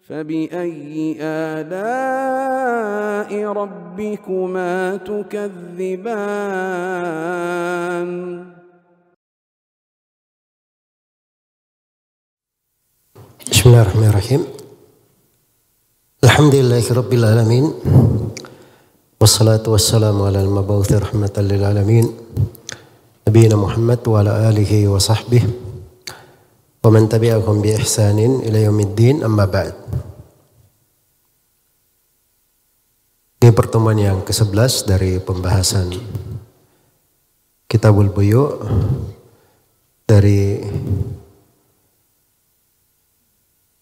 فبأي آلاء ربكما تكذبان Bismillahirrahmanirrahim. Alhamdulillahi rabbil alamin. Wassalatu wassalamu ala al-mab'uthi rahmatan lil alamin. Nabiyina Muhammad wa ala alihi wa sahbihi wa man tabi'ahum bi ihsanin ila yaumiddin, amma ba'd. Ini pertemuan yang ke-11 dari pembahasan Kitabul Buyu' dari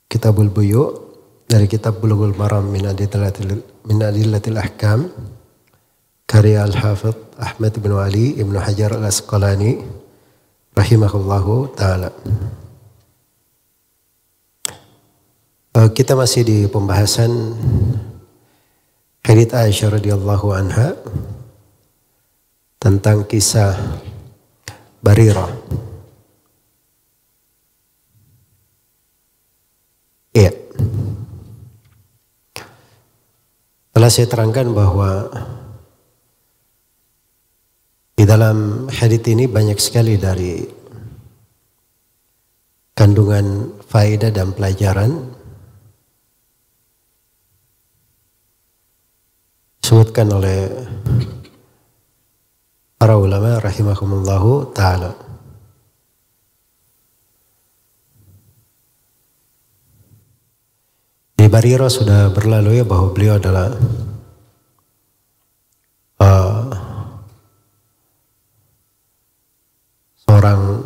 Kitabul Buyu' dari kitab Bulughul Maram min Adillatil Ahkam karya Al-Hafidh Ahmad bin Ali Ibnu Hajar Al-Asqalani rahimahullahu ta'ala. Kita masih di pembahasan hadits Aisyah radhiyallahu anha tentang kisah Barirah. Iya. Telah saya terangkan bahwa di dalam hadits ini banyak sekali dari kandungan faedah dan pelajaran disebutkan oleh para ulama rahimahumullahu ta'ala. Di Barirah sudah berlalu ya bahwa beliau adalah seorang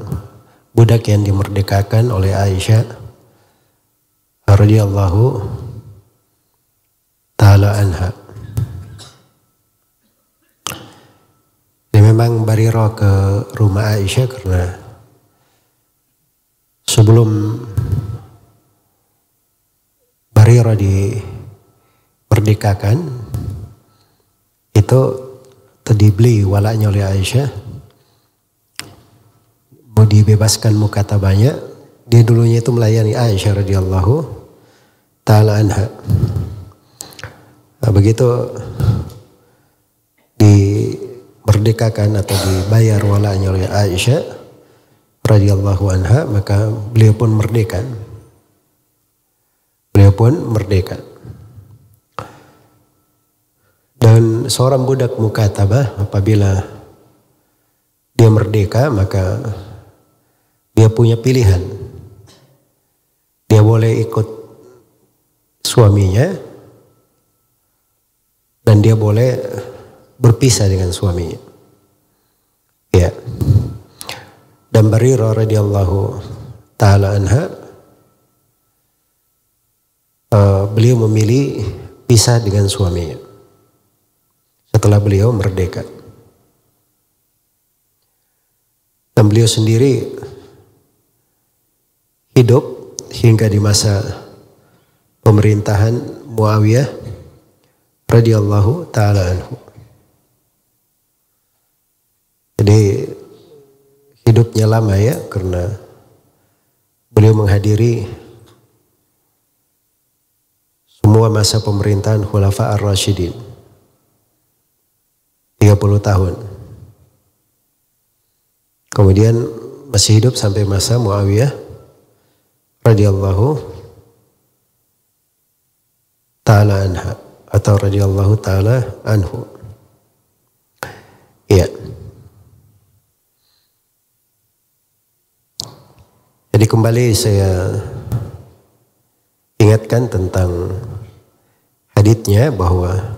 budak yang dimerdekakan oleh Aisyah radhiyallahu ta'ala anha. Dan memang Barirah ke rumah Aisyah karena sebelum Barirah dimerdekakan itu dibeli walaknya oleh Aisyah, mau dibebaskan mukatabahnya. Dia dulunya itu melayani Aisyah radhiyallahu ta'ala anha. Nah, begitu dimerdekakan atau dibayar walaknya oleh Aisyah radhiyallahu anha, maka beliau pun merdeka. Dan seorang budak mukatabah apabila dia merdeka maka dia punya pilihan. Dia boleh ikut suaminya dan dia boleh berpisah dengan suaminya. Ya. Dan Barirah radhiyallahu ta'ala anha beliau memilih pisah dengan suaminya setelah beliau merdeka. Dan beliau sendiri hidup hingga di masa pemerintahan Muawiyah radhiyallahu ta'ala anhu. Jadi hidupnya lama ya, karena beliau menghadiri semua masa pemerintahan Khulafa Ar-Rasyidin 30 tahun. Kemudian masih hidup sampai masa Muawiyah radhiyallahu ta'ala anha atau radhiyallahu ta'ala anhu. Iya. Jadi kembali saya ingatkan tentang haditsnya bahwa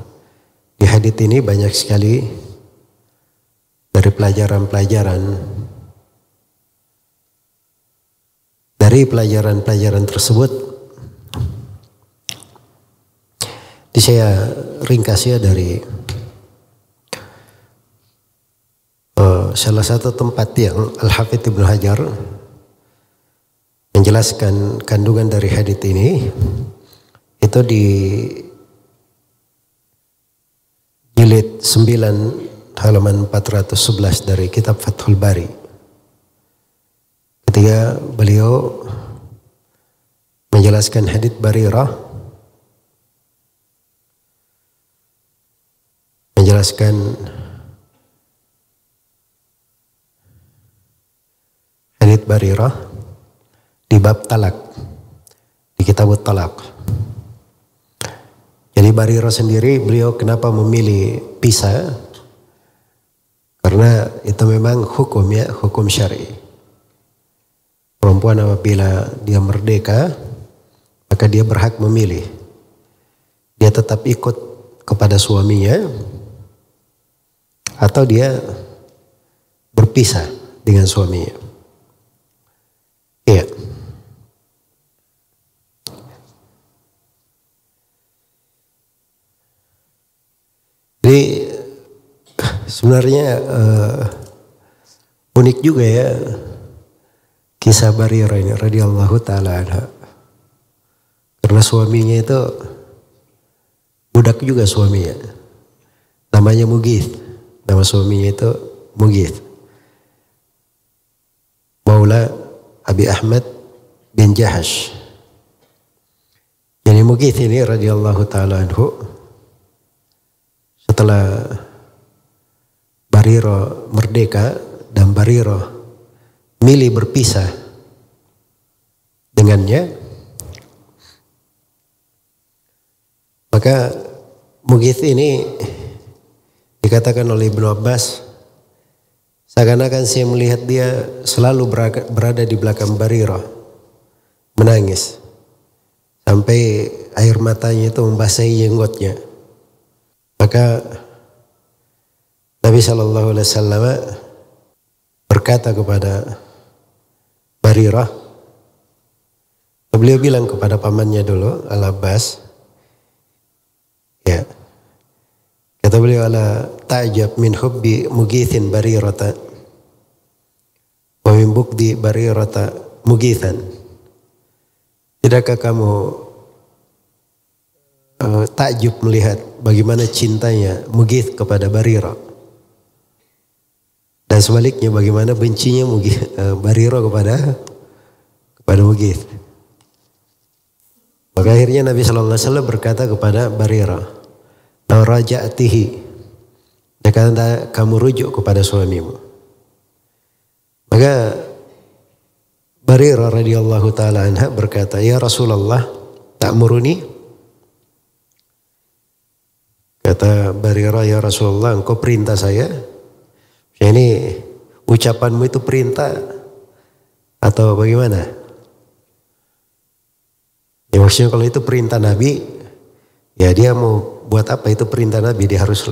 di hadits ini banyak sekali dari pelajaran-pelajaran. Dari pelajaran-pelajaran tersebut saya ringkas ya dari salah satu tempat yang Al-Hafidh Ibnu Hajar menjelaskan kandungan dari hadits ini, itu di jilid 9 halaman 411 dari kitab Fathul Bari. Ketika beliau menjelaskan hadits Barirah menjelaskan hadits Barirah di bab talak, di kitab talak. Jadi Barirah sendiri, beliau kenapa memilih pisah? Karena itu memang hukum ya, hukum syar'i. Perempuan apabila dia merdeka, maka dia berhak memilih. Dia tetap ikut kepada suaminya atau dia berpisah dengan suaminya. Iya. Jadi sebenarnya unik juga ya kisah Barirah ini radhiyallahu taala anha. Karena suaminya itu budak juga suaminya. Namanya Mughith. Nama suaminya itu Mughith. Maula Abi Ahmad bin Jahash. Jadi Mughith ini radhiyallahu taala anhu, setelah Barirah merdeka dan Barirah milih berpisah dengannya, maka Mughith ini dikatakan oleh Ibnu Abbas, seakan-akan saya melihat dia selalu berada di belakang Barirah menangis sampai air matanya itu membasahi jenggotnya. Maka Nabi SAW berkata kepada Barirah, beliau bilang kepada pamannya dulu, Al-Abbas, ya, kata beliau, ala ta'jab min hubbi Mughithin Barirata wa min bugdi Barirata Mughithan. Tidakkah kamu takjub melihat bagaimana cintanya Mughith kepada Barirah, dan sebaliknya bagaimana bencinya Barirah kepada Mughith. Maka akhirnya Nabi SAW berkata kepada Barirah, "Lau raja'atihi," dia kata, kamu rujuk kepada suamimu. Maka Barirah radhiyallahu taala anha berkata, "Ya Rasulullah, ta'muruni?" Kata Barirah, "Ya Rasulullah, engkau perintah saya?" Ini ucapanmu itu perintah atau bagaimana? Ya maksudnya kalau itu perintah Nabi, ya dia mau buat apa, itu perintah Nabi, dia harus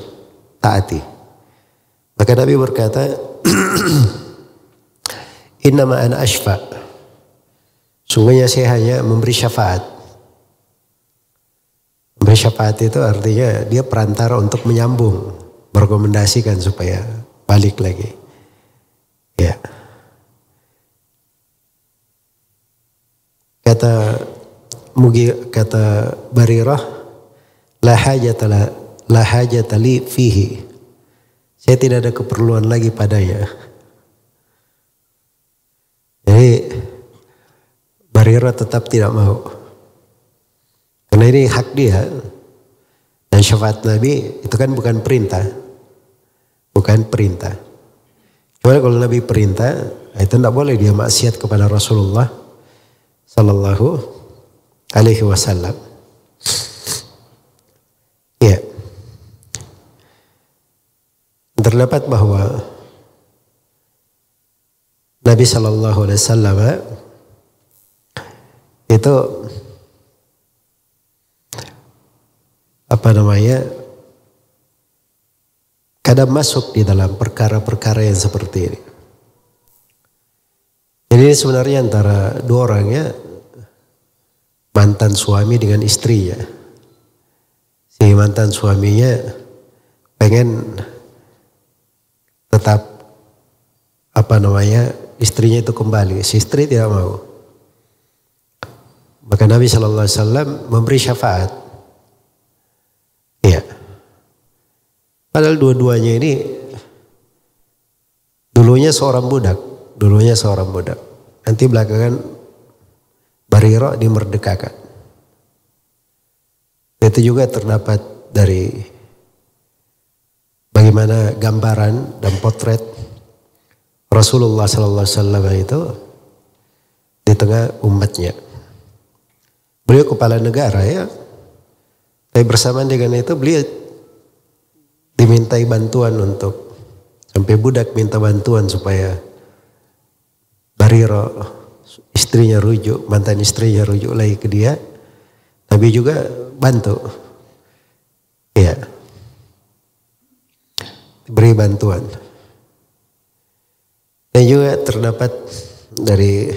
taati. Maka Nabi berkata, "Innama ana ashfa." Sungguhnya saya hanya memberi syafaat. Memberi syafaat itu artinya dia perantara untuk menyambung, merekomendasikan supaya balik lagi. Ya. Kata Barirah, la hajata li fihi. Saya tidak ada keperluan lagi padanya. Jadi Barirah tetap tidak mau. Karena ini hak dia. Dan syafaat Nabi itu kan bukan perintah. Bukan perintah. Cuma kalau Nabi perintah, itu tidak boleh dia maksiat kepada Rasulullah Sallallahu Alaihi Wasallam. Ya. Terdapat bahwa Nabi Sallallahu Alaihi Wasallam itu kadang masuk di dalam perkara-perkara yang seperti ini. Jadi sebenarnya antara dua orang ya, mantan suami dengan istrinya. Si mantan suaminya pengen tetap istrinya itu kembali. Si istri tidak mau. Maka Nabi SAW memberi syafaat. Iya. Padahal dua-duanya ini dulunya seorang budak. Nanti belakangan Barirah dimerdekakan. Itu juga terdapat dari bagaimana gambaran dan potret Rasulullah Sallallahu Alaihi Wasallam itu di tengah umatnya. Beliau kepala negara ya, tapi bersamaan dengan itu beliau dimintai bantuan untuk sampai budak minta bantuan supaya Barira istrinya rujuk, mantan istrinya rujuk lagi ke dia, tapi juga bantu, ya, beri bantuan. Dan juga terdapat dari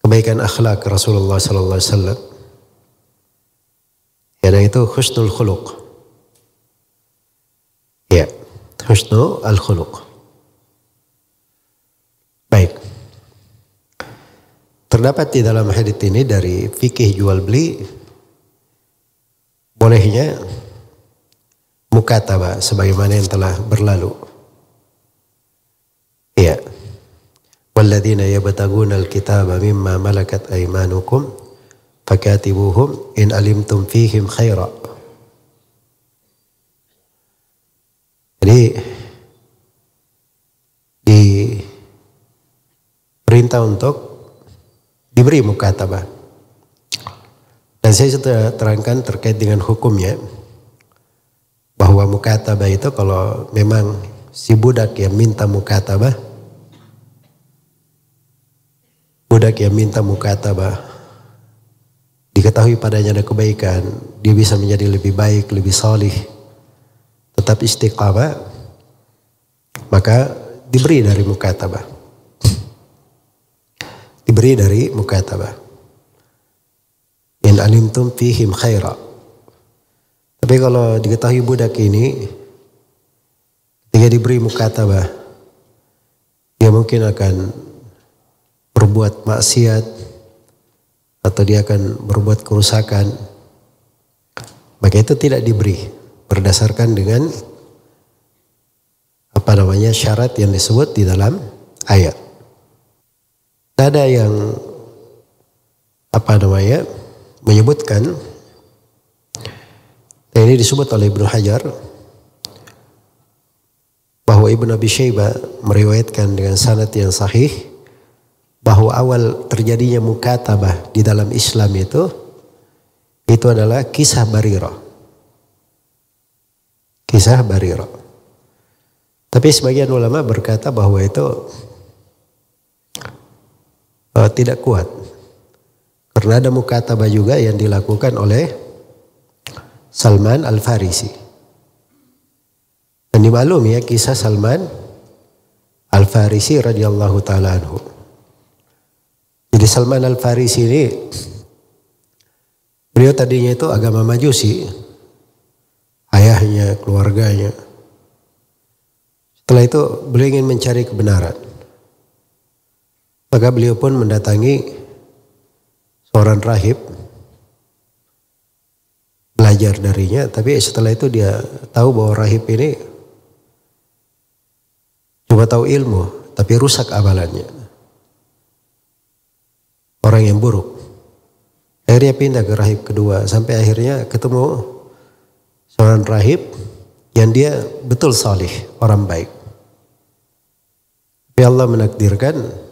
kebaikan akhlak Rasulullah Sallallahu Alaihi Wasallam, ya, itu husnul khuluq, ya, husnul al-khuluq. Baik, terdapat di dalam hadits ini dari fikih jual beli bolehnya mukatabah sebagaimana yang telah berlalu. Ya. Walladzina yabtaguna al-kitaba mimma malakat aymanukum fakatibuhum in alimtum fihim khaira. Jadi diperintah untuk diberi mukatabah. Dan saya sudah terangkan terkait dengan hukumnya bahwa mukatabah itu kalau memang si budak yang minta mukatabah, diketahui padanya ada kebaikan, dia bisa menjadi lebih baik, lebih salih, tetap istiqamah, maka diberi dari mukatabah. Diberi dari mukatabah. In alimtum fihim khaira. Tapi kalau diketahui budak ini ketika diberi mukatabah, dia mungkin akan berbuat maksiat atau dia akan berbuat kerusakan, maka itu tidak diberi berdasarkan dengan syarat yang disebut di dalam ayat. Ada yang menyebutkan, dan ini disebut oleh Ibnu Hajar, bahwa Ibnu Abi Syaibah meriwayatkan dengan sanad yang sahih bahwa awal terjadinya mukatabah di dalam Islam itu adalah kisah Barirah. Kisah Barirah. Tapi sebagian ulama berkata bahwa itu tidak kuat. Karena ada mukatabah juga yang dilakukan oleh Salman Al-Farisi. Dan dimaklumi ya kisah Salman Al-Farisi radhiyallahu ta'ala anhu. Jadi Salman Al-Farisi ini, beliau tadinya itu agama Majusi. Ayahnya, keluarganya. Setelah itu beliau ingin mencari kebenaran. Maka beliau pun mendatangi seorang rahib, belajar darinya, tapi setelah itu dia tahu bahwa rahib ini cuma tahu ilmu, tapi rusak amalannya. Orang yang buruk. Akhirnya pindah ke rahib kedua, sampai akhirnya ketemu seorang rahib yang dia betul salih, orang baik. Tapi Allah menakdirkan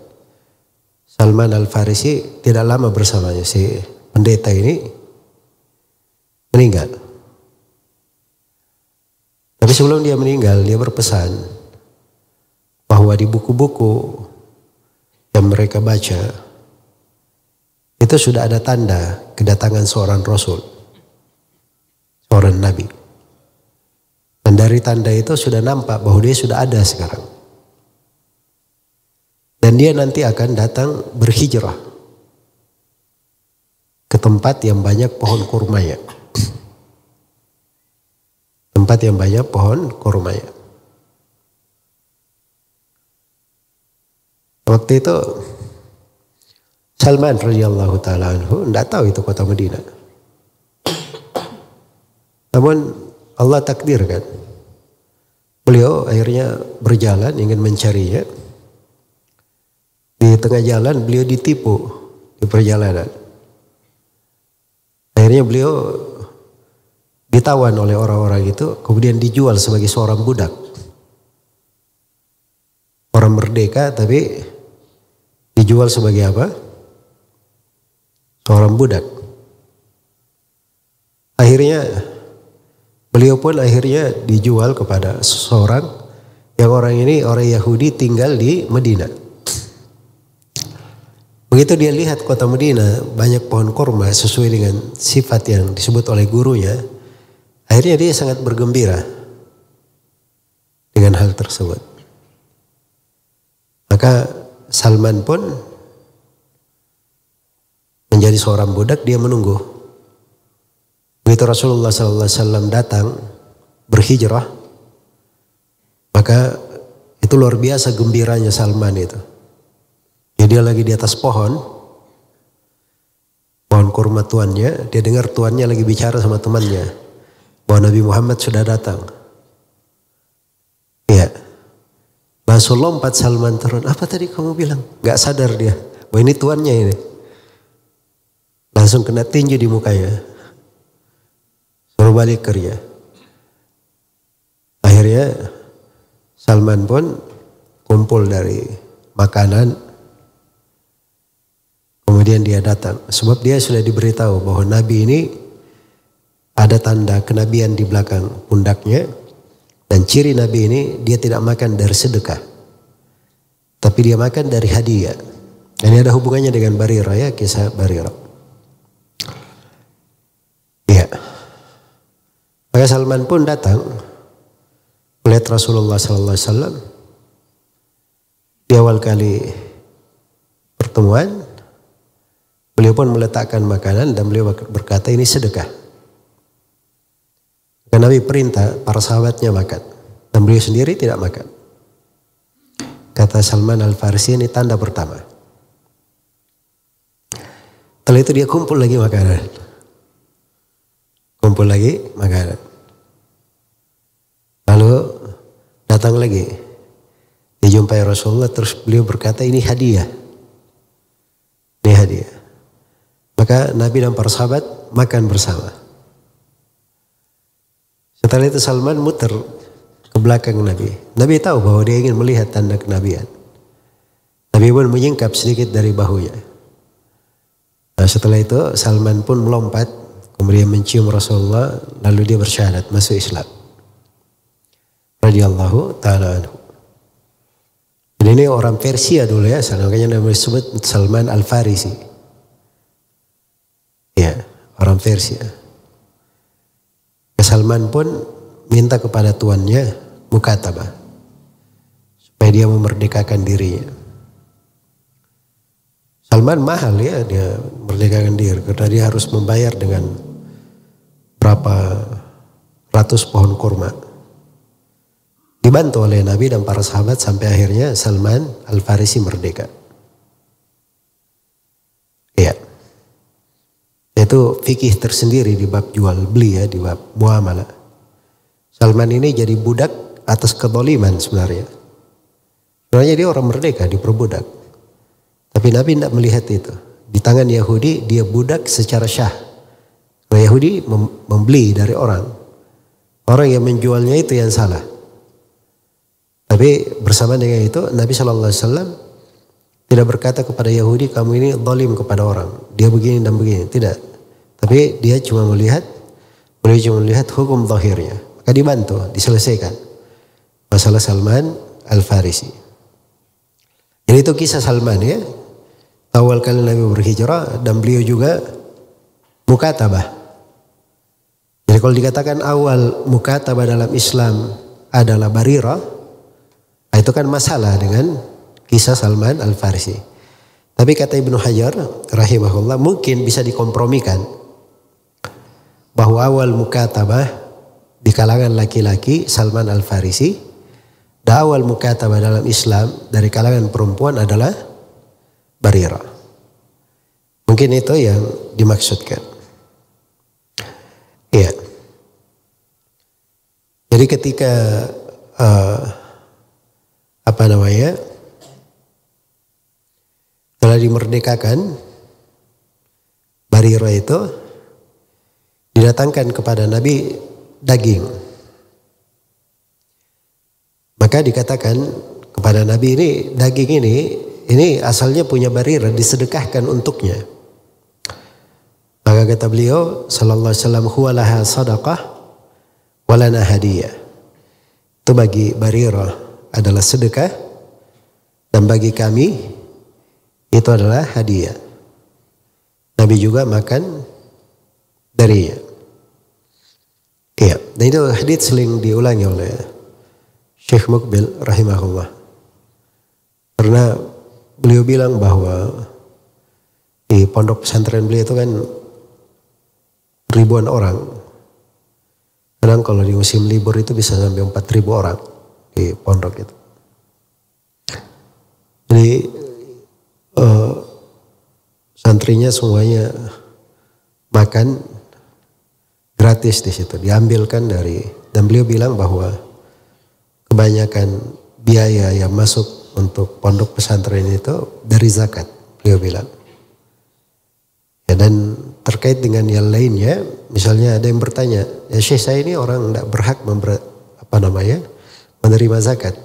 Salman Al-Farisi tidak lama bersamanya, si pendeta ini meninggal. Tapi sebelum dia meninggal, dia berpesan bahwa di buku-buku yang mereka baca itu sudah ada tanda kedatangan seorang Rasul, seorang Nabi. Dan dari tanda itu sudah nampak bahwa dia sudah ada sekarang. Dan dia nanti akan datang berhijrah ke tempat yang banyak pohon kurmanya. Tempat yang banyak pohon kurmanya. Waktu itu Salman radhiyallahu ta'ala anhu tidak tahu itu kota Madinah. Namun Allah takdirkan. Beliau akhirnya berjalan ingin mencarinya. Di tengah jalan beliau ditipu di perjalanan. Akhirnya beliau ditawan oleh orang-orang itu, kemudian dijual sebagai seorang budak. Orang merdeka tapi dijual sebagai apa? Seorang budak. Akhirnya beliau pun akhirnya dijual kepada seseorang yang orang ini orang Yahudi tinggal di Medina. Begitu dia lihat kota Medina banyak pohon kurma sesuai dengan sifat yang disebut oleh gurunya, akhirnya dia sangat bergembira dengan hal tersebut. Maka Salman pun menjadi seorang budak, dia menunggu. Begitu Rasulullah SAW datang berhijrah, maka itu luar biasa gembiranya Salman itu. Ya, dia lagi di atas pohon kurma tuannya, dia dengar tuannya lagi bicara sama temannya bahwa Nabi Muhammad sudah datang. Ya, langsung lompat Salman turun. Apa tadi kamu bilang? Gak sadar dia bahwa ini tuannya ini. Langsung kena tinju di mukanya, suruh balik kerja. Akhirnya Salman pun kumpul dari makanan. Kemudian dia datang. Sebab dia sudah diberitahu bahwa Nabi ini ada tanda kenabian di belakang pundaknya. Dan ciri Nabi ini dia tidak makan dari sedekah. Tapi dia makan dari hadiah. Dan ini ada hubungannya dengan Barirah ya, kisah Barirah. Ya. Maka Salman pun datang melihat Rasulullah SAW. Di awal kali pertemuan, beliau pun meletakkan makanan dan beliau berkata ini sedekah. Karena Nabi perintah para sahabatnya makan dan beliau sendiri tidak makan. Kata Salman Al-Farisi, ini tanda pertama. Setelah itu dia kumpul lagi makanan. Kumpul lagi makanan. Lalu datang lagi. Dijumpai Rasulullah, terus beliau berkata ini hadiah. Ini hadiah. Maka Nabi dan para sahabat makan bersama. Setelah itu Salman muter ke belakang Nabi. Nabi tahu bahwa dia ingin melihat tanda kenabian. Nabi pun menyingkap sedikit dari bahunya. Nah, setelah itu Salman pun melompat, kemudian mencium Rasulullah, lalu dia bersyahadat masuk Islam. Radhiyallahu ta'ala anhu. Dan ini orang Persia dulu ya, makanya namanya disebut Salman Al-Farisi. Ya, orang Persia. Salman pun minta kepada tuannya mukatabah supaya dia memerdekakan dirinya. Salman mahal ya, dia merdekakan diri karena dia harus membayar dengan berapa ratus pohon kurma. Dibantu oleh Nabi dan para sahabat sampai akhirnya Salman Al-Farisi merdeka. Ya. Itu fikih tersendiri di bab jual beli ya, di bab muamalah. Salman ini jadi budak atas kezaliman sebenarnya. Sebenarnya dia orang merdeka, diperbudak. Tapi Nabi tidak melihat itu. Di tangan Yahudi dia budak secara syah. Nah, Yahudi membeli dari orang. Orang yang menjualnya itu yang salah. Tapi bersama dengan itu Nabi SAW tidak berkata kepada Yahudi kamu ini zalim kepada orang. Dia begini dan begini. Tidak. Tapi dia cuma melihat hukum zahirnya. Maka dibantu, diselesaikan masalah Salman Al-Farisi. Jadi itu kisah Salman ya. Awal kali Nabi berhijrah dan beliau juga mukatabah. Jadi kalau dikatakan awal mukatabah dalam Islam adalah Barirah, itu kan masalah dengan kisah Salman Al-Farisi. Tapi kata Ibnu Hajar rahimahullah mungkin bisa dikompromikan bahwa awal mukatabah di kalangan laki-laki Salman Al-Farisi dan awal mukatabah dalam Islam dari kalangan perempuan adalah Barirah. Mungkin itu yang dimaksudkan. Iya. Jadi ketika telah dimerdekakan, Barirah itu didatangkan kepada Nabi daging. Maka dikatakan kepada Nabi, ini daging ini asalnya punya Barirah, disedekahkan untuknya. Maka kata beliau sallallahu alaihi wasallam, huwa laha sadaqah wa lana hadiyah. Itu bagi Barirah adalah sedekah dan bagi kami itu adalah hadiah. Nabi juga makan darinya. Iya, dan itu hadits sering diulangi oleh Syekh Mukbil rahimahullah. Karena beliau bilang bahwa di pondok pesantren beliau itu kan ribuan orang. Kadang kalau di musim libur itu bisa sampai 4.000 orang di pondok itu. Jadi santrinya semuanya makan gratis di situ, diambilkan dari, dan beliau bilang bahwa kebanyakan biaya yang masuk untuk pondok pesantren itu dari zakat, beliau bilang. Ya, dan terkait dengan yang lainnya, misalnya ada yang bertanya, ya Syekh, saya ini orang tidak berhak menerima zakat,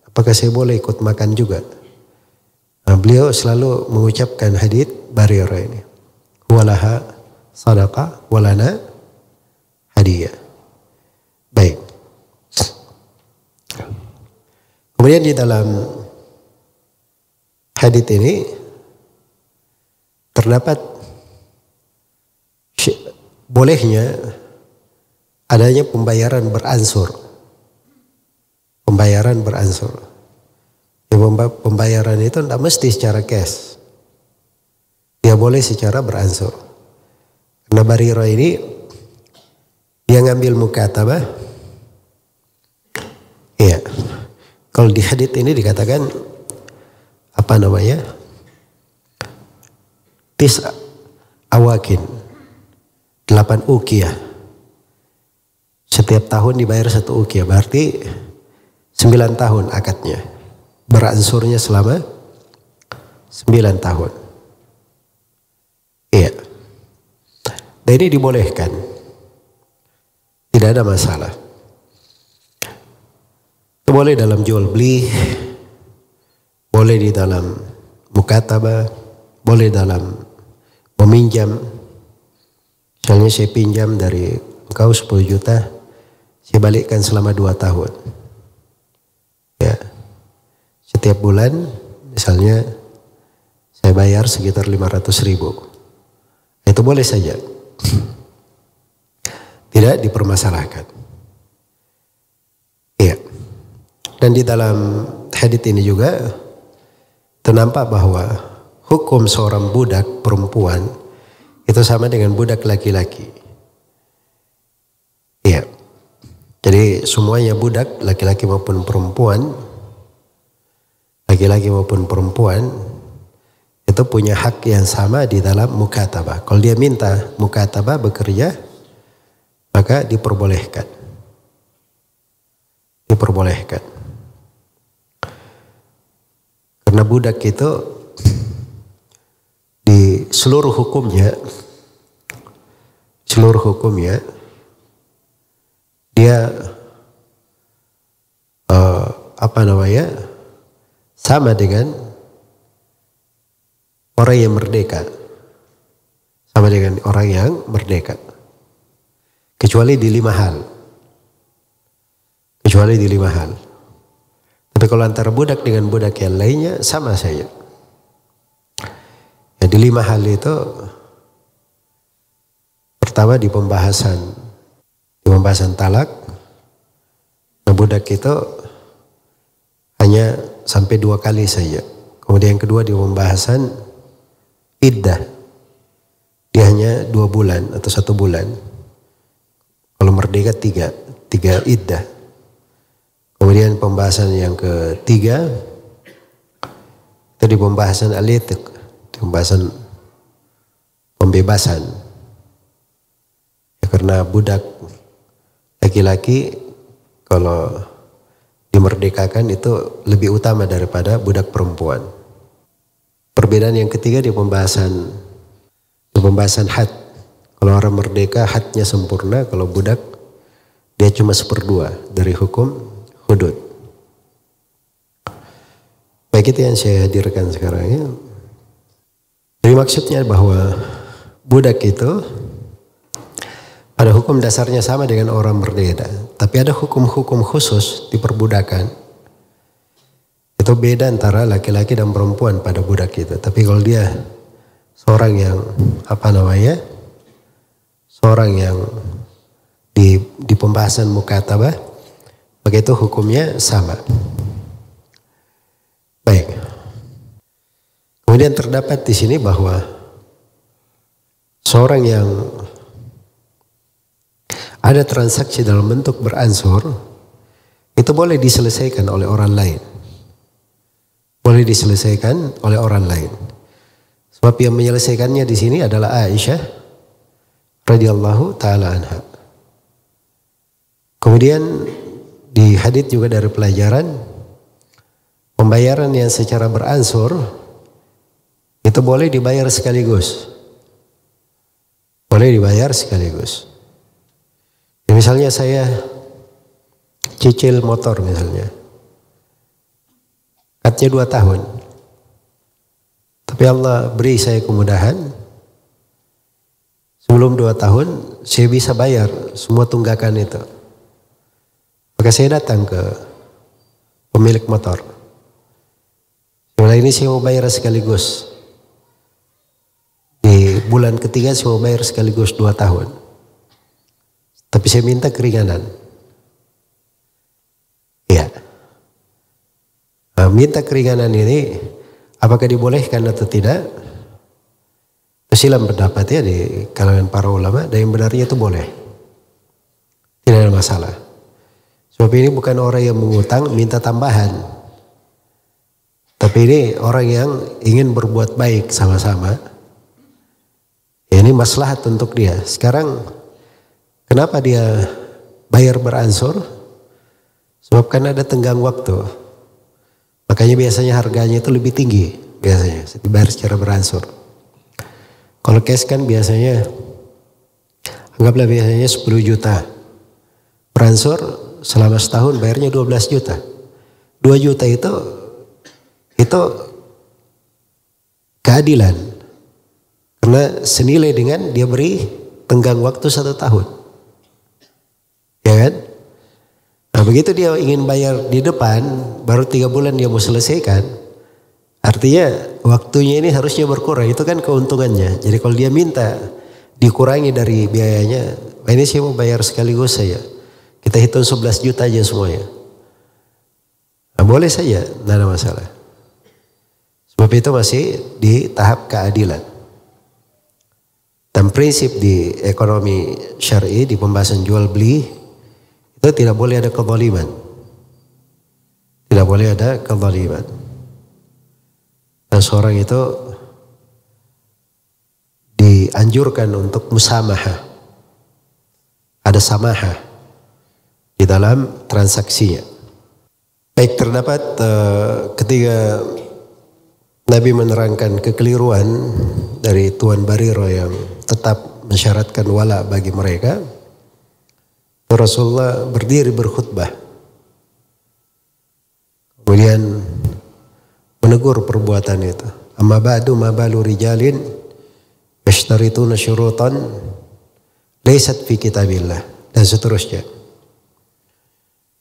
apakah saya boleh ikut makan juga? Nah, beliau selalu mengucapkan hadits Barirah ini, walaha sadaqah walana hadiah. Baik. Kemudian di dalam hadits ini terdapat bolehnya adanya pembayaran beransur. Pembayaran beransur. Pembayaran itu tidak mesti secara cash. Dia boleh secara beransur. Karena Barirah ini dia ngambil mukatabah. Iya. Kalau di hadits ini dikatakan tis awakin, 8 uqiyah. Setiap tahun dibayar 1 uqiyah, berarti 9 tahun akadnya. Beransurnya selama 9 tahun. Iya. Dan ini dibolehkan. Tidak ada masalah. Itu boleh dalam jual beli, boleh di dalam mukatabah, boleh dalam meminjam. Misalnya saya pinjam dari engkau 10 juta, saya balikkan selama 2 tahun. Ya. Setiap bulan misalnya saya bayar sekitar 500.000. Itu boleh saja. Tidak dipermasalahkan. Iya. Dan di dalam hadits ini juga ternampak bahwa hukum seorang budak perempuan itu sama dengan budak laki-laki. Iya. Jadi semuanya budak, laki-laki maupun perempuan, itu punya hak yang sama di dalam mukatabah. Kalau dia minta mukatabah bekerja, maka diperbolehkan. Karena budak itu di seluruh hukumnya dia sama dengan orang yang merdeka. Kecuali di 5 hal. Tapi kalau antara budak dengan budak yang lainnya sama saja. Ya, di 5 hal itu, pertama di pembahasan talak, nah budak itu hanya sampai 2 kali saja. Kemudian yang kedua di pembahasan iddah, dia hanya 2 bulan atau 1 bulan. Kalau merdeka 3 iddah. Kemudian pembahasan yang ketiga itu di pembahasan al-itiq, di pembahasan pembebasan. Ya, karena budak laki-laki kalau dimerdekakan itu lebih utama daripada budak perempuan. Perbedaan yang ketiga di pembahasan had. Kalau orang merdeka hadnya sempurna, kalau budak dia cuma 1/2 dari hukum hudud. Baik, itu yang saya hadirkan sekarang ya. Jadi maksudnya bahwa budak itu pada hukum dasarnya sama dengan orang merdeka, tapi ada hukum-hukum khusus di perbudakan. Itu beda antara laki-laki dan perempuan pada budak itu. Tapi kalau dia seorang yang seorang yang di pembahasan mukatabah, maka itu hukumnya sama. Baik. Kemudian terdapat di sini bahwa seorang yang ada transaksi dalam bentuk beransur, itu boleh diselesaikan oleh orang lain. Boleh diselesaikan oleh orang lain. Sebab yang menyelesaikannya di sini adalah Aisyah radhiyallahu taala anha. Kemudian di hadits juga dari pelajaran pembayaran yang secara beransur itu boleh dibayar sekaligus. Boleh dibayar sekaligus. Ya, misalnya saya cicil motor misalnya. Katanya 2 tahun. Tapi Allah beri saya kemudahan. Sebelum 2 tahun saya bisa bayar semua tunggakan itu. Maka saya datang ke pemilik motor. Setelah ini saya mau bayar sekaligus. Di bulan ketiga saya mau bayar sekaligus 2 tahun. Tapi saya minta keringanan. Iya. Nah, minta keringanan ini apakah dibolehkan atau tidak? Silam pendapat ya di kalangan para ulama, dan yang benarnya itu boleh. Tidak ada masalah. Sebab ini bukan orang yang mengutang minta tambahan. Tapi ini orang yang ingin berbuat baik sama-sama. Ya, ini maslahat untuk dia. Sekarang kenapa dia bayar beransur? Sebab kan ada tenggang waktu. Makanya biasanya harganya itu lebih tinggi. Biasanya dibayar secara beransur. Kalau cash kan biasanya, anggaplah biasanya 10 juta. Beransur selama setahun bayarnya 12 juta. 2 juta itu keadilan. Karena senilai dengan dia beri tenggang waktu 1 tahun. Ya kan? Nah begitu dia ingin bayar di depan, baru 3 bulan dia mau selesaikan. Artinya waktunya ini harusnya berkurang, itu kan keuntungannya. Jadi kalau dia minta dikurangi dari biayanya, ini saya mau bayar sekaligus saja. Kita hitung 11 juta aja semuanya. Nah, boleh saja, tidak ada masalah. Sebab itu masih di tahap keadilan. Dan prinsip di ekonomi syar'i, di pembahasan jual beli, itu tidak boleh ada kezaliman. Tidak boleh ada kezaliman. Dan seorang itu dianjurkan untuk musamahah. Ada samahah di dalam transaksinya. Baik, terdapat ketika Nabi menerangkan kekeliruan dari Tuan Bariro yang tetap mensyaratkan wala bagi mereka, Rasulullah berdiri berkhutbah. Kemudian menegur perbuatan itu. Amma ba'du ma balu rijalin yashtarituna syurutan laysat fi kitabillah, dan seterusnya.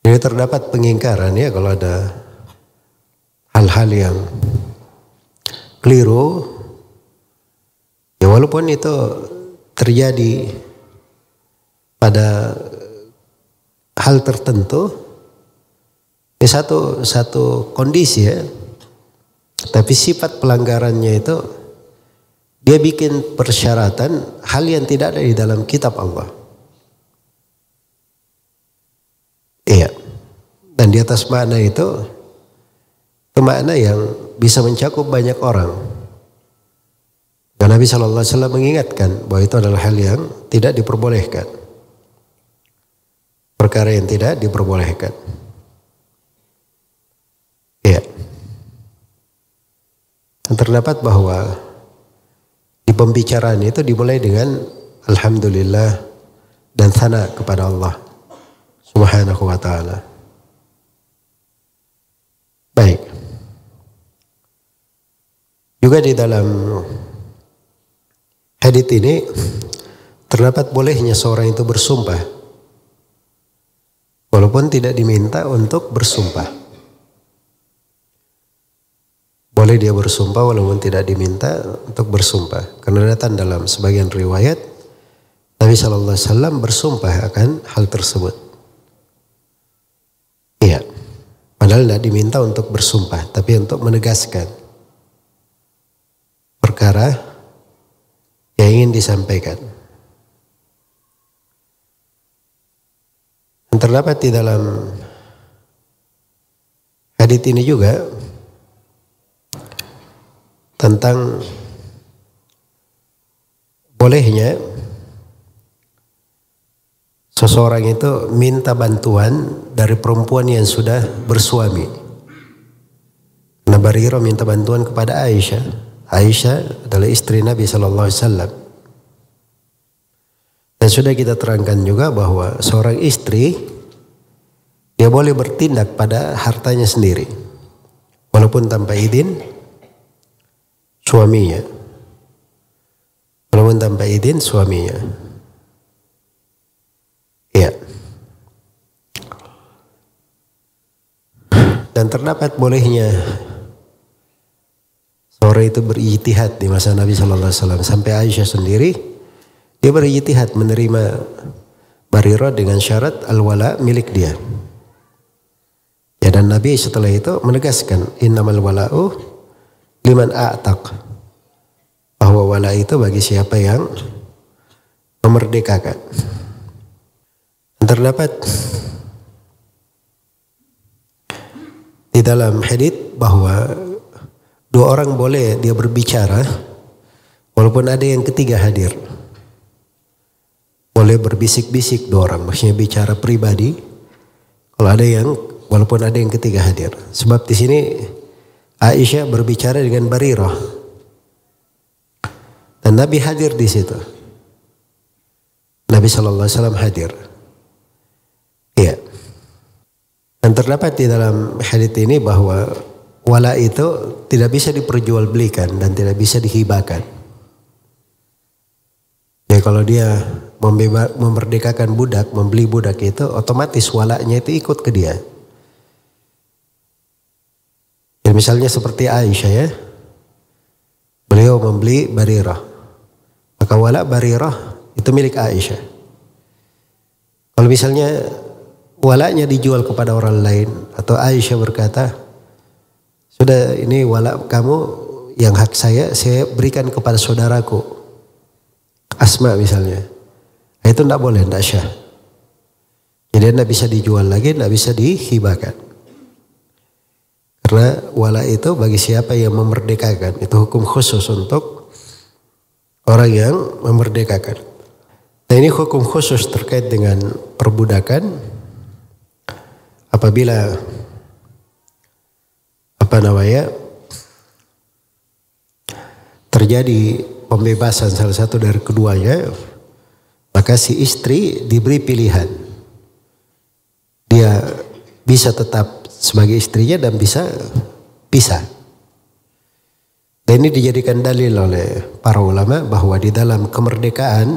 Ini terdapat pengingkaran ya kalau ada hal-hal yang keliru. Ya walaupun itu terjadi pada hal tertentu, ini satu kondisi ya. Tapi sifat pelanggarannya itu dia bikin persyaratan hal yang tidak ada di dalam kitab Allah. Iya. Dan di atas makna itu makna yang bisa mencakup banyak orang. Dan Nabi SAW mengingatkan bahwa itu adalah hal yang tidak diperbolehkan. Perkara yang tidak diperbolehkan. Iya. Dan terdapat bahwa di pembicaraan itu dimulai dengan alhamdulillah dan tsana kepada Allah. Subhanahu wa ta'ala. Baik. Juga di dalam hadits ini terdapat bolehnya seorang itu bersumpah walaupun tidak diminta untuk bersumpah. Boleh dia bersumpah walaupun tidak diminta untuk bersumpah. Karena datang dalam sebagian riwayat Nabi SAW bersumpah akan hal tersebut. Iya. Padahal tidak diminta untuk bersumpah, tapi untuk menegaskan perkara yang ingin disampaikan. Dan terdapat di dalam hadits ini juga tentang bolehnya seseorang itu minta bantuan dari perempuan yang sudah bersuami. Karena Barirah minta bantuan kepada Aisyah. Aisyah adalah istri Nabi SAW. Dan sudah kita terangkan juga bahwa seorang istri dia boleh bertindak pada hartanya sendiri walaupun tanpa izin suaminya. Walaupun tanpa izin suaminya. Ya. Dan terdapat bolehnya seorang itu berijtihad di masa Nabi SAW. Sampai Aisyah sendiri dia berijtihad menerima Barirah dengan syarat al-wala milik dia. Ya, dan Nabi setelah itu menegaskan innamal wala'u liman a'taq, bahwa wala itu bagi siapa yang memerdekakan. Terdapat di dalam hadits bahwa dua orang boleh dia berbicara walaupun ada yang ketiga hadir. Boleh berbisik-bisik dua orang, maksudnya bicara pribadi kalau ada yang, walaupun ada yang ketiga hadir. Sebab di sini Aisyah berbicara dengan Barirah dan Nabi hadir di situ. Nabi SAW hadir. Iya. Dan terdapat di dalam hadits ini bahwa wala itu tidak bisa diperjualbelikan dan tidak bisa dihibahkan. Ya, kalau dia memerdekakan budak, membeli budak itu otomatis walanya itu ikut ke dia. Ya, misalnya seperti Aisyah ya, beliau membeli Barirah, maka wala Barirah itu milik Aisyah. Kalau misalnya walanya dijual kepada orang lain atau Aisyah berkata, sudah ini wala kamu, yang hak saya berikan kepada saudaraku Asma misalnya, itu tidak boleh, tidak syah. Jadi tidak bisa dijual lagi, tidak bisa dihibahkan. Karena wala itu bagi siapa yang memerdekakan, itu hukum khusus untuk orang yang memerdekakan. Nah, ini hukum khusus terkait dengan perbudakan. Apabila terjadi pembebasan salah satu dari keduanya, maka si istri diberi pilihan. Dia bisa tetap sebagai istrinya dan bisa pisah. Dan ini dijadikan dalil oleh para ulama bahwa di dalam kemerdekaan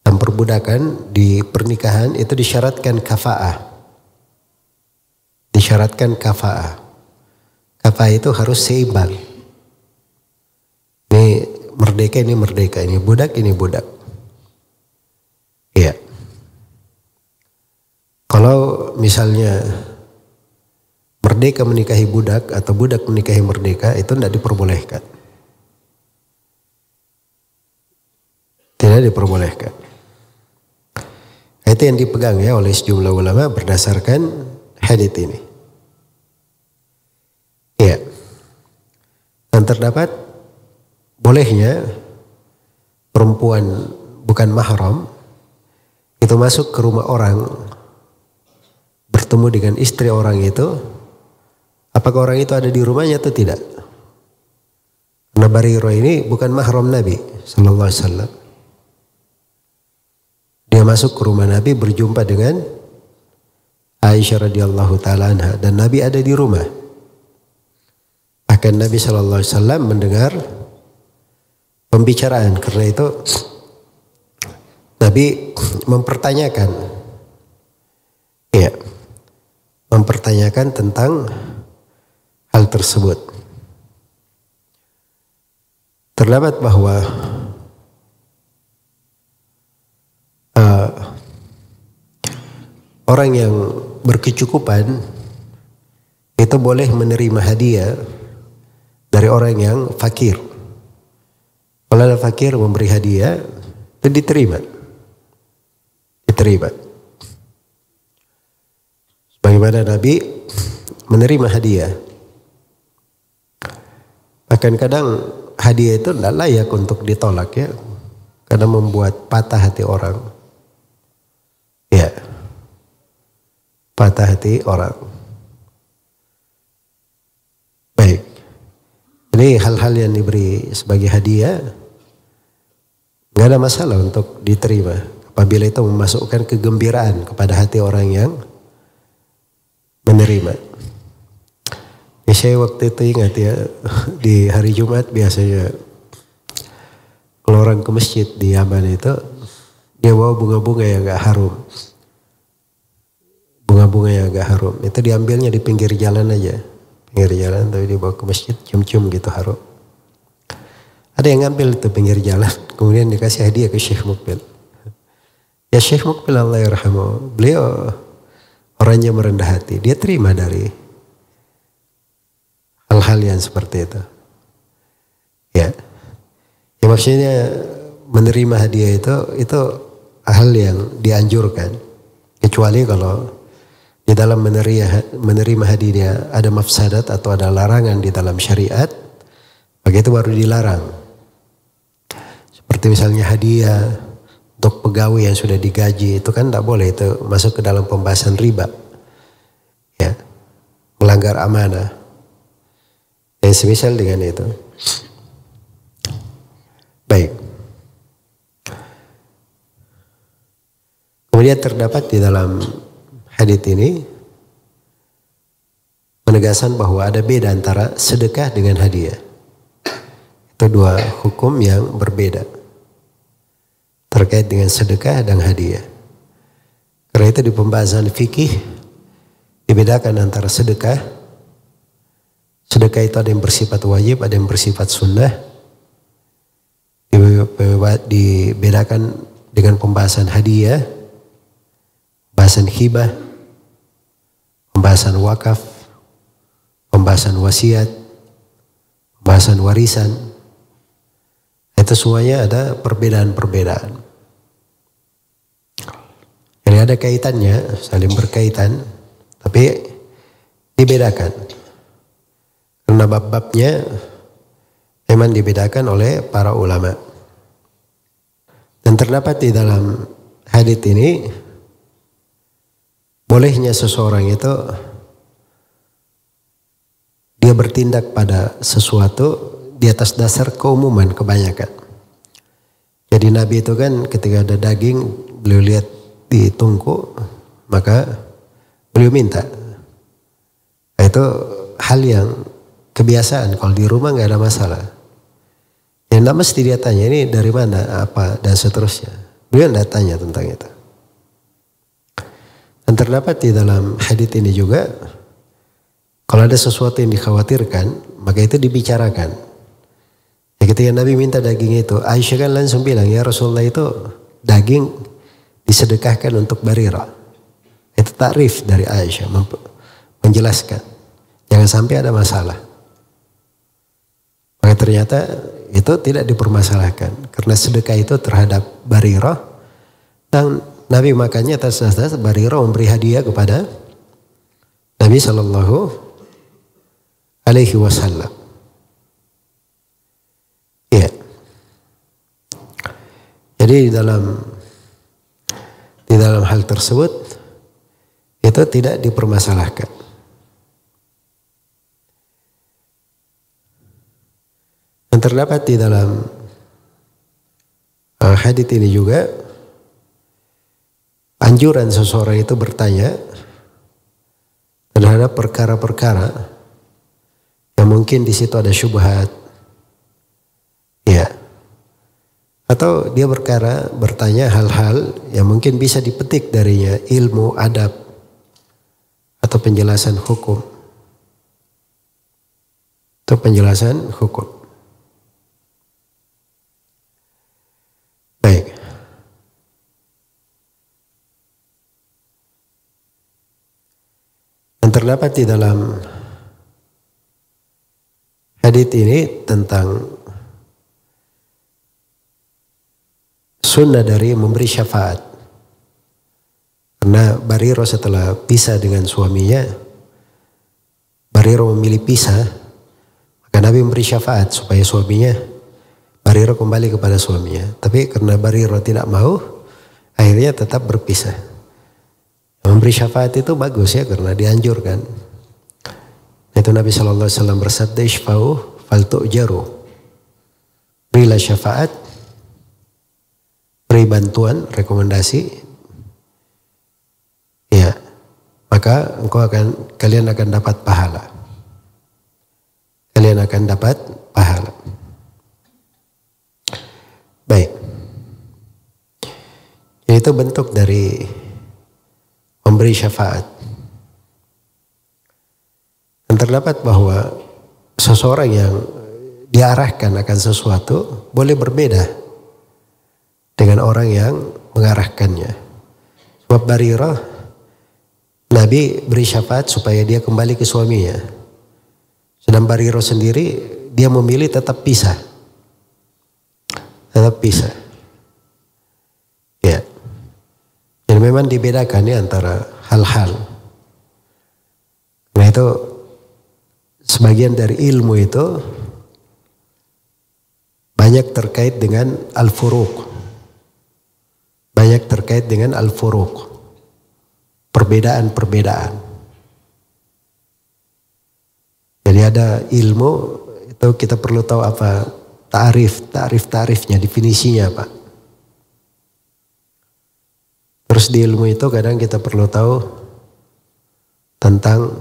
dan perbudakan di pernikahan itu disyaratkan kafa'ah. Disyaratkan kafa'ah. Kafa'ah itu harus seimbang. Ini merdeka, ini budak, ini budak. Iya. Kalau misalnya merdeka menikahi budak atau budak menikahi merdeka, itu tidak diperbolehkan. Tidak diperbolehkan. Itu yang dipegang ya oleh sejumlah ulama berdasarkan hadits ini. Iya. Dan terdapat bolehnya perempuan bukan mahram itu masuk ke rumah orang, bertemu dengan istri orang itu, apakah orang itu ada di rumahnya atau tidak? Karena Barirah ini bukan mahram Nabi sallallahu alaihi wasallam. Dia masuk ke rumah Nabi berjumpa dengan Aisyah radhiyallahu taala anha, dan Nabi ada di rumah. Bahkan Nabi sallallahu alaihi wasallam mendengar pembicaraan, karena itu Nabi mempertanyakan, ya, mempertanyakan tentang hal tersebut. Terdapat bahwa orang yang berkecukupan itu boleh menerima hadiah dari orang yang fakir. Kalau ada fakir memberi hadiah, itu diterima. Sebagaimana Nabi menerima hadiah. Bahkan kadang hadiah itu tidak layak untuk ditolak, ya, karena membuat patah hati orang. Ya, patah hati orang. Baik. Jadi hal-hal yang diberi sebagai hadiah nggak ada masalah untuk diterima apabila itu memasukkan kegembiraan kepada hati orang yang menerima. Ya, saya waktu itu ingat, ya, di hari Jumat biasanya kalau orang ke masjid di Yaman itu dia bawa bunga-bunga yang agak harum. Bunga-bunga yang agak harum itu diambilnya di pinggir jalan aja. Pinggir jalan, tapi dibawa ke masjid, cium-cium gitu harum. Ada yang ngambil itu pinggir jalan, kemudian dikasih hadiah ke Syekh Mukbil. Ya, Syekh Mukbil Allah yarhamu, beliau orangnya merendah hati, dia terima dari hal-hal yang seperti itu. Ya, ya, maksudnya menerima hadiah itu hal yang dianjurkan, kecuali kalau di dalam menerima hadiah ada mafsadat atau ada larangan di dalam syariat, maka itu baru dilarang. Seperti misalnya hadiah untuk pegawai yang sudah digaji, itu kan tidak boleh, itu masuk ke dalam pembahasan riba, ya, melanggar amanah. Dan semisal dengan itu. Baik. Kemudian terdapat di dalam hadits ini penegasan bahwa ada beda antara sedekah dengan hadiah. Itu dua hukum yang berbeda terkait dengan sedekah dan hadiah. Karena itu di pembahasan fikih dibedakan antara sedekah. Sedekah itu ada yang bersifat wajib, ada yang bersifat sunnah. Dibedakan dengan pembahasan hadiah, pembahasan hibah, pembahasan wakaf, pembahasan wasiat, pembahasan warisan. Itu semuanya ada perbedaan-perbedaan. Jadi ada kaitannya, saling berkaitan, tapi dibedakan. Karena bab-babnya memang dibedakan oleh para ulama. Dan terdapat di dalam hadits ini bolehnya seseorang itu dia bertindak pada sesuatu di atas dasar keumuman kebanyakan. Jadi Nabi itu kan ketika ada daging beliau lihat di tungku maka beliau minta. Itu hal yang kebiasaan, kalau di rumah nggak ada masalah. Ya tidak mesti dia tanya ini dari mana, apa, dan seterusnya. Beliau tidak tanya tentang itu. Dan terdapat di dalam hadits ini juga, kalau ada sesuatu yang dikhawatirkan, maka itu dibicarakan. Ya, ketika Nabi minta daging itu, Aisyah kan langsung bilang, ya Rasulullah itu daging disedekahkan untuk Barirah. Itu takrif dari Aisyah, menjelaskan. Jangan sampai ada masalah. Maka ternyata itu tidak dipermasalahkan. Karena sedekah itu terhadap Barirah. Dan Nabi makanya atas dasar Barirah memberi hadiah kepada Nabi SAW. Ya. Jadi di dalam hal tersebut itu tidak dipermasalahkan. Dan terdapat di dalam hadits ini juga anjuran seseorang itu bertanya terhadap perkara-perkara yang mungkin di situ ada syubhat, ya, atau dia bertanya hal-hal yang mungkin bisa dipetik darinya ilmu adab atau penjelasan hukum. Itu penjelasan hukum. Baik. Dan terdapat di dalam hadits ini tentang sunnah dari memberi syafaat. Karena Bariro setelah pisah dengan suaminya, Bariro memilih pisah, maka Nabi memberi syafaat supaya suaminya, Bariro kembali kepada suaminya. Tapi karena Bariro tidak mau, akhirnya tetap berpisah. Memberi syafaat itu bagus ya, karena dianjurkan. Itu Nabi SAW bersabda, "Ishfa'u faltu'jaru." Berilah syafaat, beri bantuan, rekomendasi, ya, maka kalian akan dapat pahala. Kalian akan dapat pahala. Baik. Itu bentuk dari memberi syafaat. Dan terdapat bahwa seseorang yang diarahkan akan sesuatu boleh berbeda dengan orang yang mengarahkannya. Sebab Barirah, Nabi beri syafaat supaya dia kembali ke suaminya. Sedang Barirah sendiri, dia memilih tetap pisah. Tetap pisah. Ya. Dan memang dibedakan ya antara hal-hal. Nah itu sebagian dari ilmu itu banyak terkait dengan al-furuq. Banyak terkait dengan al-furuq. Perbedaan-perbedaan. Jadi ada ilmu itu kita perlu tahu apa tarifnya, definisinya apa. Terus di ilmu itu kadang kita perlu tahu tentang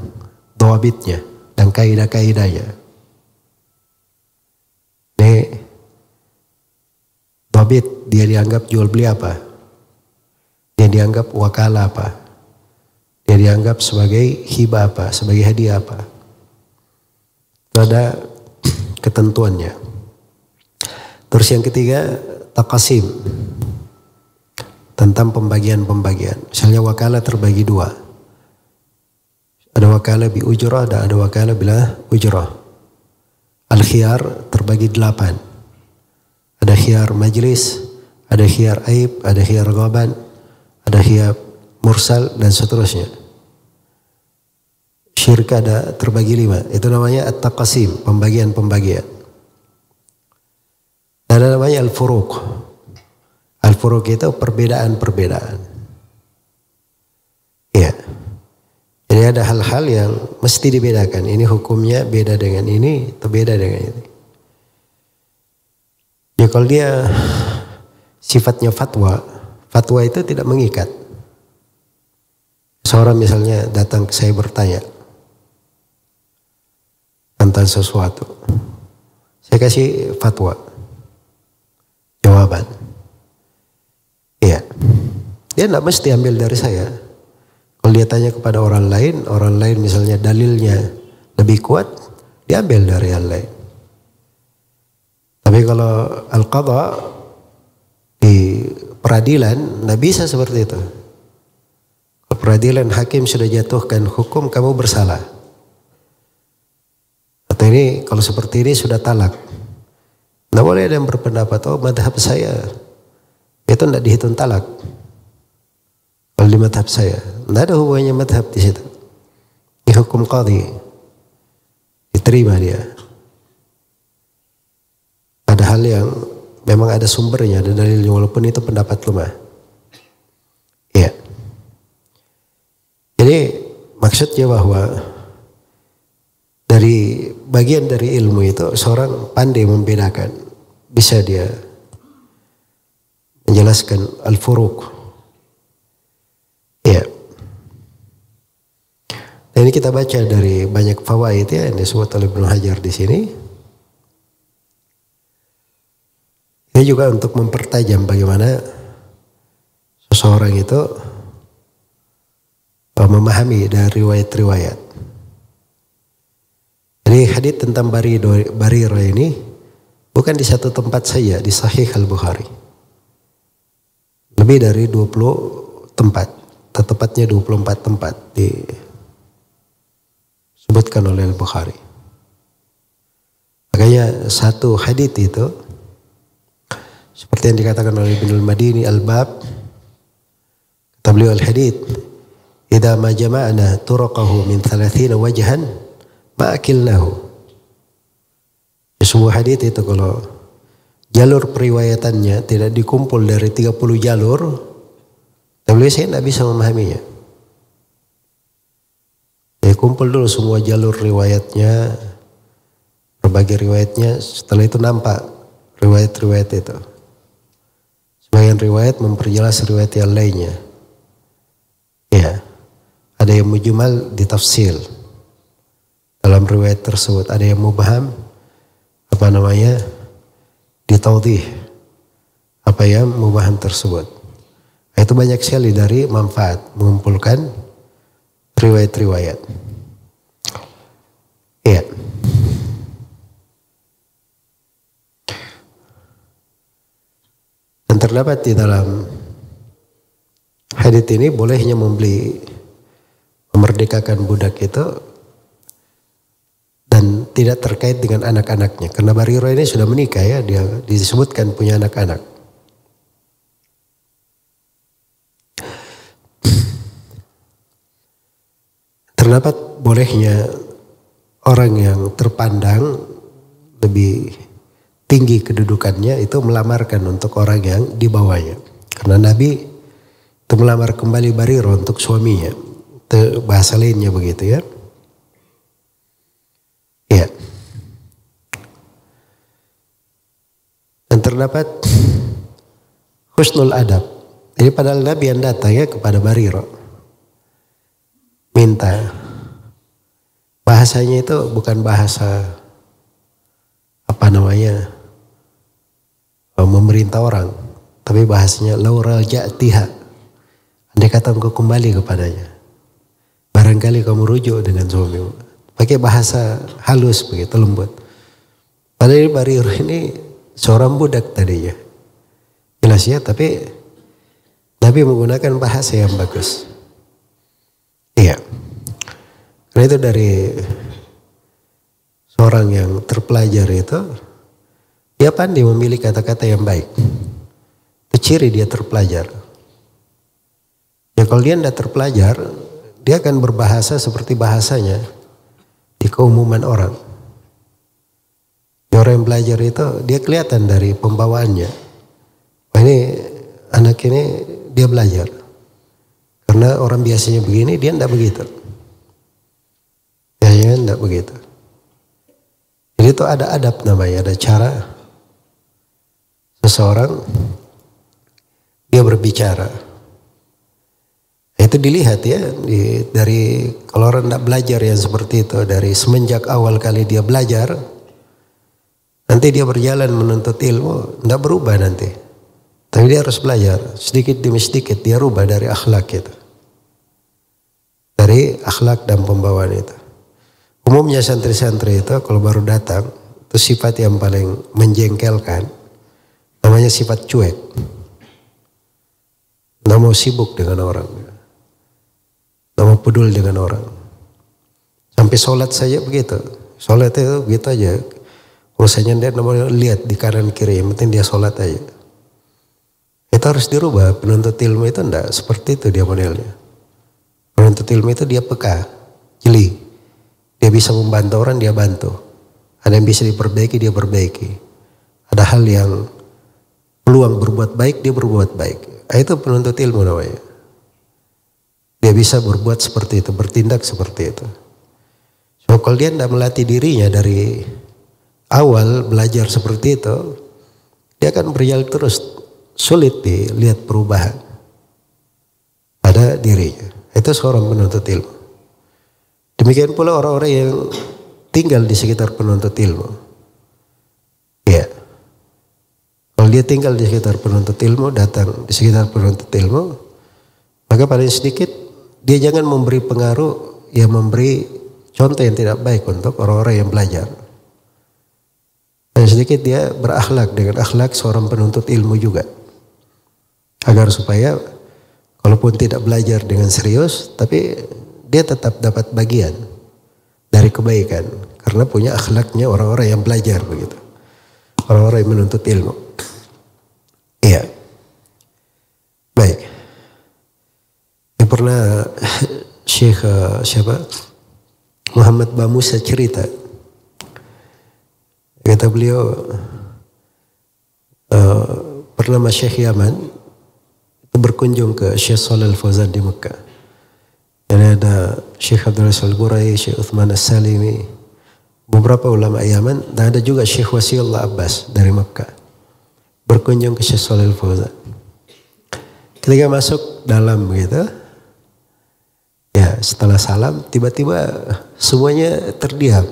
dhawabitnya dan kaidah-kaidahnya. Ini dhawabit, dia dianggap jual beli apa? Dia dianggap wakalah apa? Dia dianggap sebagai hibah apa? Sebagai hadiah apa? Itu ada ketentuannya. Terus yang ketiga, taqasim. Tentang pembagian-pembagian. Misalnya wakalah terbagi dua. Ada wakalah bi ujrah, ada wakalah bila ujrah. Al-khiyar terbagi 8. Ada khiyar majlis, ada khiyar aib, ada khiyar ghaban, ada khiyar mursal, dan seterusnya. Syirka ada terbagi 5. Itu namanya at-taqasim, pembagian-pembagian. Dan ada namanya al-furuq. Al-furuq itu perbedaan-perbedaan. Ya. Jadi ada hal-hal yang mesti dibedakan. Ini hukumnya beda dengan ini, atau beda dengan ini. Ya kalau dia sifatnya fatwa, fatwa itu tidak mengikat. Seorang misalnya datang ke saya bertanya tentang sesuatu. Saya kasih fatwa. Jawaban. Iya, dia tidak mesti ambil dari saya. Kalau dia tanya kepada orang lain misalnya dalilnya lebih kuat, dia ambil dari yang lain. Tapi kalau al-qadha di peradilan, tidak bisa seperti itu. Kalau peradilan hakim sudah jatuhkan hukum, kamu bersalah. Atau ini kalau seperti ini sudah talak. Tidak boleh ada yang berpendapat, oh madhab saya itu tidak dihitung talak. Kalau di madhab saya, tidak ada hubungannya madhab di situ. Ini hukum qadhi, diterima dia. Ada hal yang memang ada sumbernya, ada dalilnya, walaupun itu pendapat lemah. Iya. Jadi maksudnya bahwa dari bagian dari ilmu itu seorang pandai membedakan, bisa dia menjelaskan al-furuq. Ya. Dan ini kita baca dari banyak fawaid ya yang disebut oleh Ibnu Hajar di sini. Ini juga untuk mempertajam bagaimana seseorang itu memahami dari riwayat-riwayat. Jadi hadits tentang Barirah ini bukan di satu tempat saja, di Sahih Al-Bukhari. Lebih dari 20 tempat, tepatnya 24 tempat disebutkan oleh Al-Bukhari. Makanya satu hadits itu seperti yang dikatakan oleh Ibnul Madini Al-Bab, kata beliau al-hadits, idza ma jama'na turaqahu min 30 wajhan ma akilnahu. Sebuah hadits itu kalau jalur periwayatannya tidak dikumpul dari 30 jalur, beliau saya tidak bisa memahaminya. Ya, kumpul dulu semua jalur riwayatnya, berbagai riwayatnya, setelah itu nampak riwayat-riwayat itu. Sebagian riwayat memperjelas riwayat yang lainnya. Ya, ada yang mujmal ditafsir dalam riwayat tersebut, ada yang mubham ditaudih apa yang mubham tersebut. Itu banyak sekali dari manfaat mengumpulkan riwayat-riwayat. Iya. Dan terdapat di dalam hadits ini bolehnya memerdekakan budak itu dan tidak terkait dengan anak-anaknya. Karena Barirah ini sudah menikah ya, dia disebutkan punya anak-anak. Terdapat bolehnya orang yang terpandang lebih tinggi kedudukannya itu melamarkan untuk orang yang di bawahnya. Karena Nabi itu melamar kembali Barirah untuk suaminya. Itu bahasa lainnya begitu ya. Ya. Dan terdapat husnul adab. Jadi padahal Nabi yang datang ya kepada Barirah, minta. Bahasanya itu bukan bahasa memerintah orang, tapi bahasanya laura ja'tiha. Andai kata engkau kembali kepadanya, barangkali kamu rujuk dengan suamimu. Pakai bahasa halus begitu, lembut. Padahal Barirah ini seorang budak tadinya, jelas ya, tapi Nabi menggunakan bahasa yang bagus. Iya. Karena itu dari seorang yang terpelajar itu, dia pandai memilih kata-kata yang baik. Itu ciri dia terpelajar. Ya kalau dia tidak terpelajar, dia akan berbahasa seperti bahasanya di keumuman orang. Orang yang belajar itu dia kelihatan dari pembawaannya. Wah, ini anak ini dia belajar. Karena orang biasanya begini, dia tidak begitu. Ya tidak begitu. Jadi itu ada adab namanya, ada cara seseorang dia berbicara. Itu dilihat ya dari kalau orang tidak belajar yang seperti itu, dari semenjak awal kali dia belajar, nanti dia berjalan menuntut ilmu tidak berubah nanti. Tapi dia harus belajar sedikit demi sedikit, dia rubah dari akhlak itu, dari akhlak dan pembawaan itu. Umumnya santri-santri itu kalau baru datang, itu sifat yang paling menjengkelkan, namanya sifat cuek. Nggak mau sibuk dengan orang, nggak mau peduli dengan orang. Sampai sholat saja begitu. Sholat itu begitu aja. Urusannya dia nggak mau lihat di kanan kiri, yang penting dia sholat aja. Itu harus dirubah. Penuntut ilmu itu enggak seperti itu dia modelnya. Penuntut ilmu itu dia peka, jeli. Dia bisa membantu orang, dia bantu. Ada yang bisa diperbaiki, dia perbaiki. Ada hal yang peluang berbuat baik, dia berbuat baik. Itu penuntut ilmu namanya. Dia bisa berbuat seperti itu, bertindak seperti itu. So, kalau dia tidak melatih dirinya dari awal belajar seperti itu, dia akan berjalan terus. Sulit dilihat perubahan pada dirinya. Itu seorang penuntut ilmu. Demikian pula orang-orang yang tinggal di sekitar penuntut ilmu. Ya. Kalau dia tinggal di sekitar penuntut ilmu, datang di sekitar penuntut ilmu, maka paling sedikit dia jangan memberi pengaruh yang memberi contoh yang tidak baik untuk orang-orang yang belajar. Paling sedikit dia berakhlak dengan akhlak seorang penuntut ilmu juga. Agar supaya kalaupun tidak belajar dengan serius, tapi dia tetap dapat bagian dari kebaikan. Karena punya akhlaknya orang-orang yang belajar begitu. Orang-orang yang menuntut ilmu. Iya. Baik. Yang pernah Syekh siapa? Muhammad Bamusa cerita. Kata beliau pernah Syekh Yaman itu berkunjung ke Syekh Shalih Al-Fauzan di Mekah. Dan ada Syekh Abdul Al-Burai, Syekh Uthman As-Salimi, beberapa ulama Yaman, dan ada juga Syekh Wasiullah Abbas dari Mekah. Berkunjung ke Syekh Shalih Al-Fauzan. Ketika masuk dalam gitu, ya setelah salam, tiba-tiba semuanya terdiam.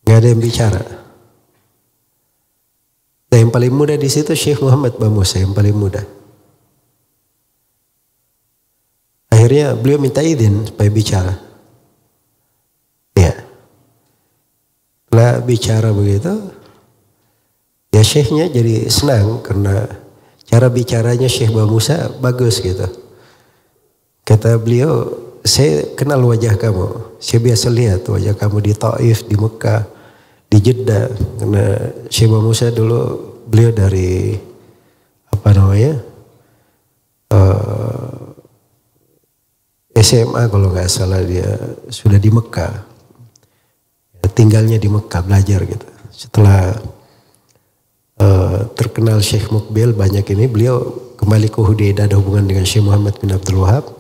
Gak ada yang bicara. Dan yang paling muda di situ Syekh Muhammad Bamusa yang paling muda. Akhirnya beliau minta izin supaya bicara. Ya. Setelah bicara begitu, ya Syekhnya jadi senang karena cara bicaranya Syekh Bamusa bagus gitu. Kata beliau, saya kenal wajah kamu. Saya biasa lihat wajah kamu di Taif, di Mekah, di Jeddah. Karena Syekh Bamusa dulu beliau dari SMA kalau nggak salah, dia sudah di Mekah. Tinggalnya di Mekah, belajar gitu. Setelah terkenal Syekh Mukbil banyak ini, beliau kembali ke Hudaidah, ada hubungan dengan Syekh Muhammad bin Abdul Wahab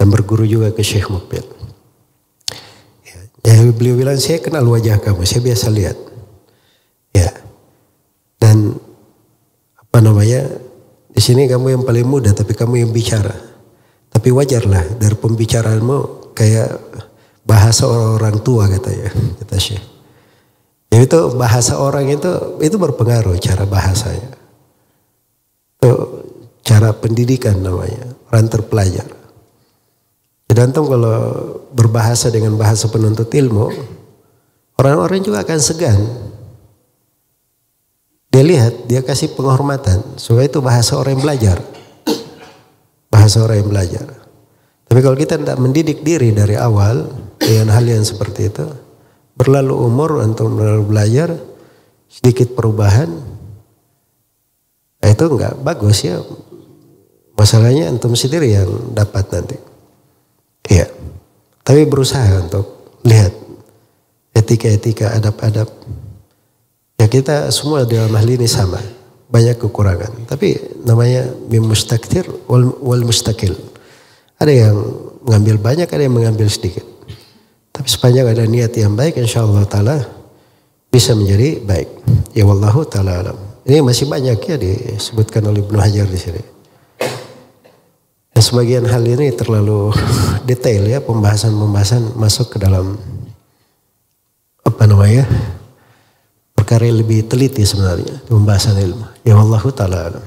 dan berguru juga ke Syekh Mukbil. Ya, beliau bilang, saya kenal wajah kamu, saya biasa lihat. Ya. Dan di sini kamu yang paling muda, tapi kamu yang bicara. Tapi wajarlah dari pembicaraanmu kayak bahasa orang-orang tua katanya, kata Syekh. Ya itu bahasa orang itu berpengaruh cara bahasanya. Itu cara pendidikan namanya, orang terpelajar. Dan kalau berbahasa dengan bahasa penuntut ilmu, orang-orang juga akan segan. Dia lihat, dia kasih penghormatan. Supaya itu bahasa orang yang belajar. Bahasa orang yang belajar. Tapi kalau kita tidak mendidik diri dari awal dengan hal yang seperti itu, berlalu umur untuk berlalu belajar, sedikit perubahan, itu enggak bagus ya. Masalahnya antum sendiri yang dapat nanti. Iya. Tapi berusaha untuk lihat etika-etika, adab-adab. Ya kita semua dalam hal ini sama. Banyak kekurangan. Tapi namanya mustaktir wal mustakil. Ada yang mengambil banyak, ada yang mengambil sedikit. Tapi sepanjang ada niat yang baik, insyaallah ta'ala bisa menjadi baik. Ya wallahu ta'ala alam. Ini masih banyak ya disebutkan oleh Ibnu Hajar di sini. Dan sebagian hal ini terlalu detail ya, pembahasan masuk ke dalam perkara yang lebih teliti sebenarnya, pembahasan ilmu. Ya wallahu ta'ala alam.